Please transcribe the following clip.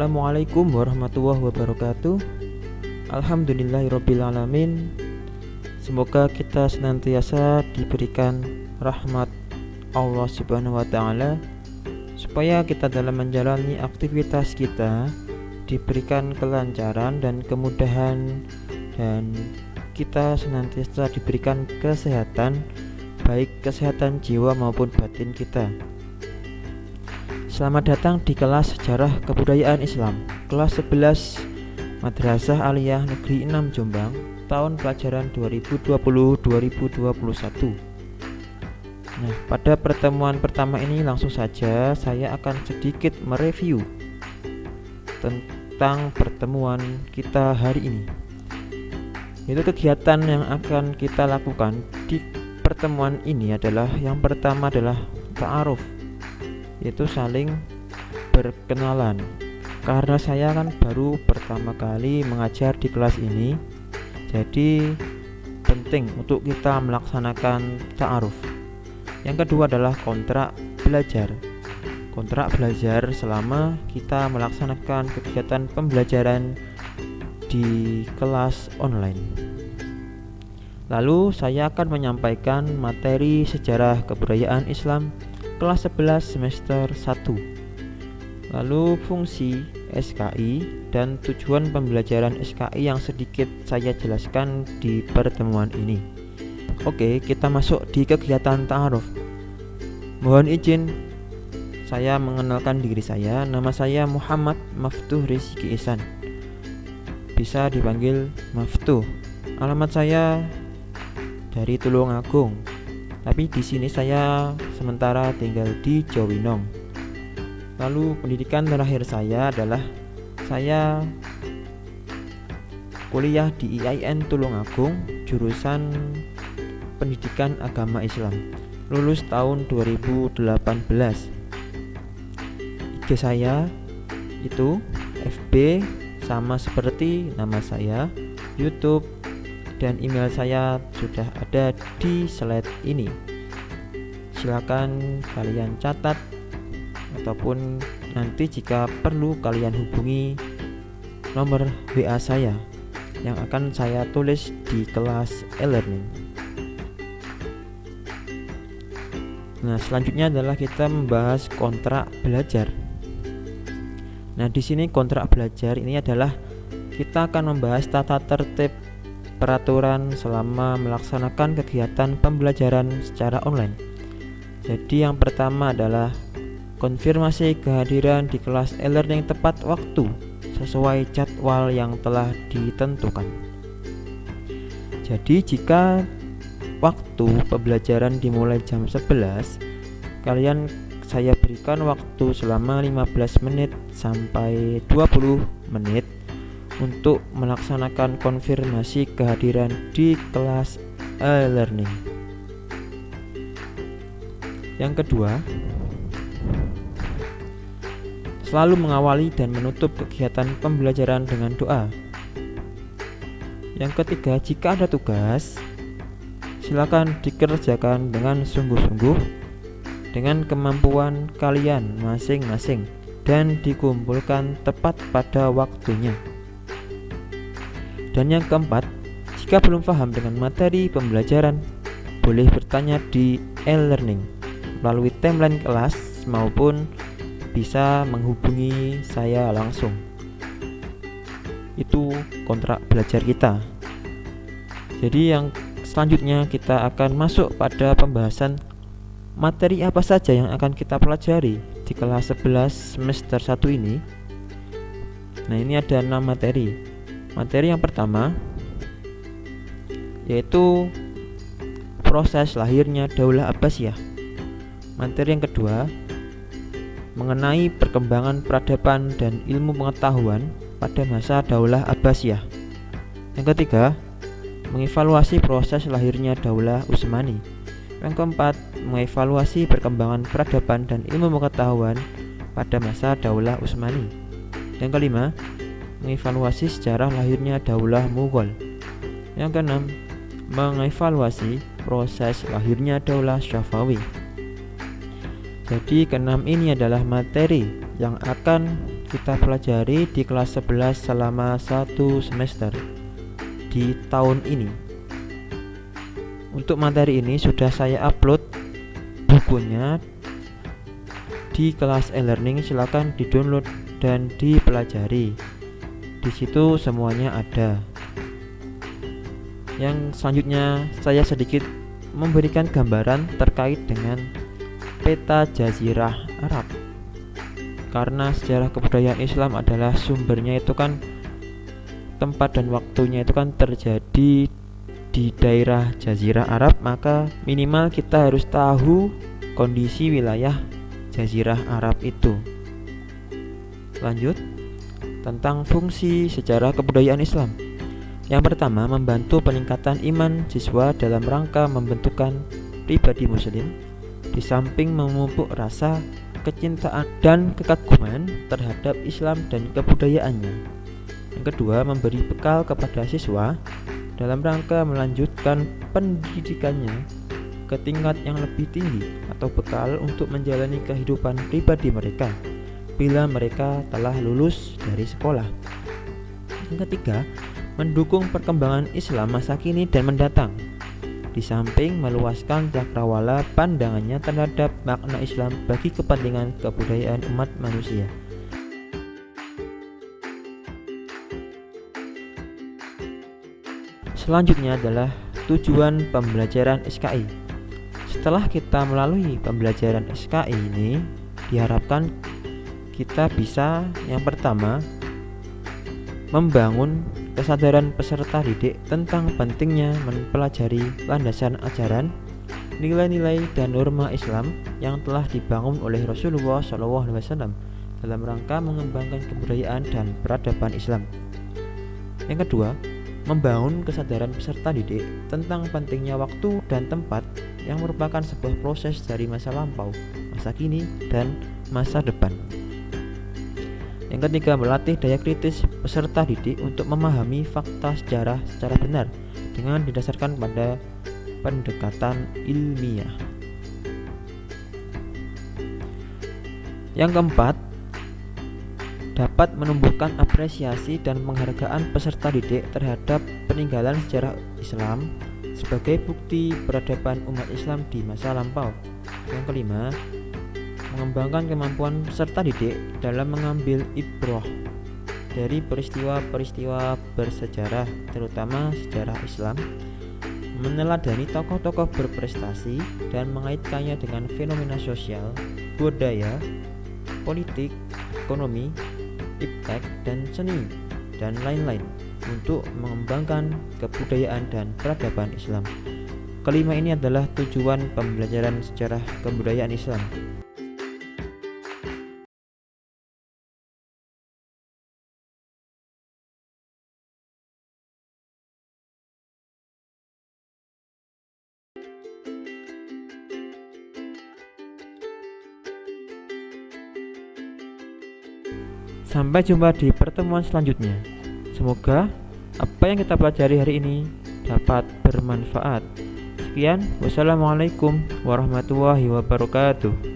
Assalamualaikum warahmatullahi wabarakatuh. Alhamdulillahirrabbilalamin. Semoga kita senantiasa diberikan rahmat Allah subhanahu wa ta'ala, supaya kita dalam menjalani aktivitas kita diberikan kelancaran dan kemudahan, dan kita senantiasa diberikan kesehatan, baik kesehatan jiwa maupun batin kita. Selamat datang di kelas Sejarah Kebudayaan Islam, kelas 11 Madrasah Aliyah Negeri 6 Jombang, tahun pelajaran 2020-2021. Nah, pada pertemuan pertama ini langsung saja saya akan sedikit mereview tentang pertemuan kita hari ini. Itu kegiatan yang akan kita lakukan di pertemuan ini adalah, yang pertama adalah ta'aruf, yaitu saling berkenalan. Karena saya kan baru pertama kali mengajar di kelas ini, jadi penting untuk kita melaksanakan ta'aruf. Yang kedua adalah kontrak belajar. Kontrak belajar selama kita melaksanakan kegiatan pembelajaran di kelas online. Lalu saya akan menyampaikan materi sejarah kebudayaan Islam kelas 11 semester 1. Lalu fungsi SKI dan tujuan pembelajaran SKI yang sedikit saya jelaskan di pertemuan ini. Oke, kita masuk di kegiatan ta'aruf. Mohon izin saya mengenalkan diri saya. Nama saya Muhammad Maftuh Rizki Ihsan, bisa dipanggil Maftuh. Alamat saya dari Tulungagung, tapi di sini saya sementara tinggal di Jowinong. Lalu pendidikan terakhir saya adalah saya kuliah di IAIN Tulungagung, jurusan Pendidikan Agama Islam, lulus tahun 2018. IG saya itu FB sama seperti nama saya, YouTube dan email saya sudah ada di slide ini. Silakan kalian catat, ataupun nanti jika perlu kalian hubungi nomor WA saya yang akan saya tulis di kelas e-learning. Nah, selanjutnya adalah kita membahas kontrak belajar. Nah, di sini kontrak belajar ini adalah kita akan membahas tata tertib peraturan selama melaksanakan kegiatan pembelajaran secara online. Jadi yang pertama adalah konfirmasi kehadiran di kelas e-learning tepat waktu sesuai jadwal yang telah ditentukan. Jadi jika waktu pembelajaran dimulai jam 11, saya berikan waktu selama 15 menit sampai 20 menit untuk melaksanakan konfirmasi kehadiran di kelas e-learning. Yang kedua, selalu mengawali dan menutup kegiatan pembelajaran dengan doa. Yang ketiga, jika ada tugas, silakan dikerjakan dengan sungguh-sungguh dengan kemampuan kalian masing-masing dan dikumpulkan tepat pada waktunya. Dan yang keempat, jika belum paham dengan materi pembelajaran, boleh bertanya di e-learning melalui timeline kelas maupun bisa menghubungi saya langsung. Itu kontrak belajar kita. Jadi yang selanjutnya kita akan masuk pada pembahasan materi apa saja yang akan kita pelajari di kelas 11 semester 1 ini. Nah, ini ada 6 materi. Materi yang pertama yaitu proses lahirnya Daulah Abbasiyah. Materi yang kedua mengenai perkembangan peradaban dan ilmu pengetahuan pada masa Daulah Abbasiyah. Yang ketiga, mengevaluasi proses lahirnya Daulah Utsmani. Yang keempat, mengevaluasi perkembangan peradaban dan ilmu pengetahuan pada masa Daulah Utsmani. Yang kelima, mengevaluasi sejarah lahirnya Daulah Mughal. Yang keenam, mengevaluasi proses lahirnya Daulah Syafawi. Jadi keenam ini adalah materi yang akan kita pelajari di kelas 11 selama 1 semester di tahun ini. Untuk materi ini sudah saya upload bukunya di kelas e-learning, silakan di-download dan dipelajari. Di situ semuanya ada. Yang selanjutnya saya sedikit memberikan gambaran terkait dengan peta Jazirah Arab. Karena sejarah kebudayaan Islam adalah sumbernya itu kan tempat dan waktunya itu kan terjadi di daerah Jazirah Arab, maka minimal kita harus tahu kondisi wilayah Jazirah Arab itu. Lanjut, tentang fungsi sejarah kebudayaan Islam. Yang pertama, membantu peningkatan iman siswa dalam rangka membentukkan pribadi muslim, di samping memupuk rasa kecintaan dan kekaguman terhadap Islam dan kebudayaannya. Yang kedua, memberi bekal kepada siswa dalam rangka melanjutkan pendidikannya ke tingkat yang lebih tinggi atau bekal untuk menjalani kehidupan pribadi mereka bila mereka telah lulus dari sekolah. Yang ketiga, mendukung perkembangan Islam masa kini dan mendatang, di samping meluaskan cakrawala pandangannya terhadap makna Islam bagi kepentingan kebudayaan umat manusia. Selanjutnya adalah tujuan pembelajaran SKI. Setelah kita melalui pembelajaran SKI ini, diharapkan kita bisa yang pertama membangun kesadaran peserta didik tentang pentingnya mempelajari landasan ajaran, nilai-nilai dan norma Islam yang telah dibangun oleh Rasulullah SAW dalam rangka mengembangkan kebudayaan dan peradaban Islam. Yang kedua, membangun kesadaran peserta didik tentang pentingnya waktu dan tempat yang merupakan sebuah proses dari masa lampau, masa kini, dan masa depan. Yang ketiga, melatih daya kritis peserta didik untuk memahami fakta sejarah secara benar dengan didasarkan pada pendekatan ilmiah. Yang keempat, dapat menumbuhkan apresiasi dan penghargaan peserta didik terhadap peninggalan sejarah Islam sebagai bukti peradaban umat Islam di masa lampau. Yang kelima, mengembangkan kemampuan peserta didik dalam mengambil ibrah dari peristiwa-peristiwa bersejarah, terutama sejarah Islam, meneladani tokoh-tokoh berprestasi dan mengaitkannya dengan fenomena sosial, budaya, politik, ekonomi, iptek, dan seni, dan lain-lain untuk mengembangkan kebudayaan dan peradaban Islam. Kelima ini adalah tujuan pembelajaran sejarah kebudayaan Islam. Sampai jumpa di pertemuan selanjutnya. Semoga apa yang kita pelajari hari ini dapat bermanfaat. Sekian, wassalamualaikum warahmatullahi wabarakatuh.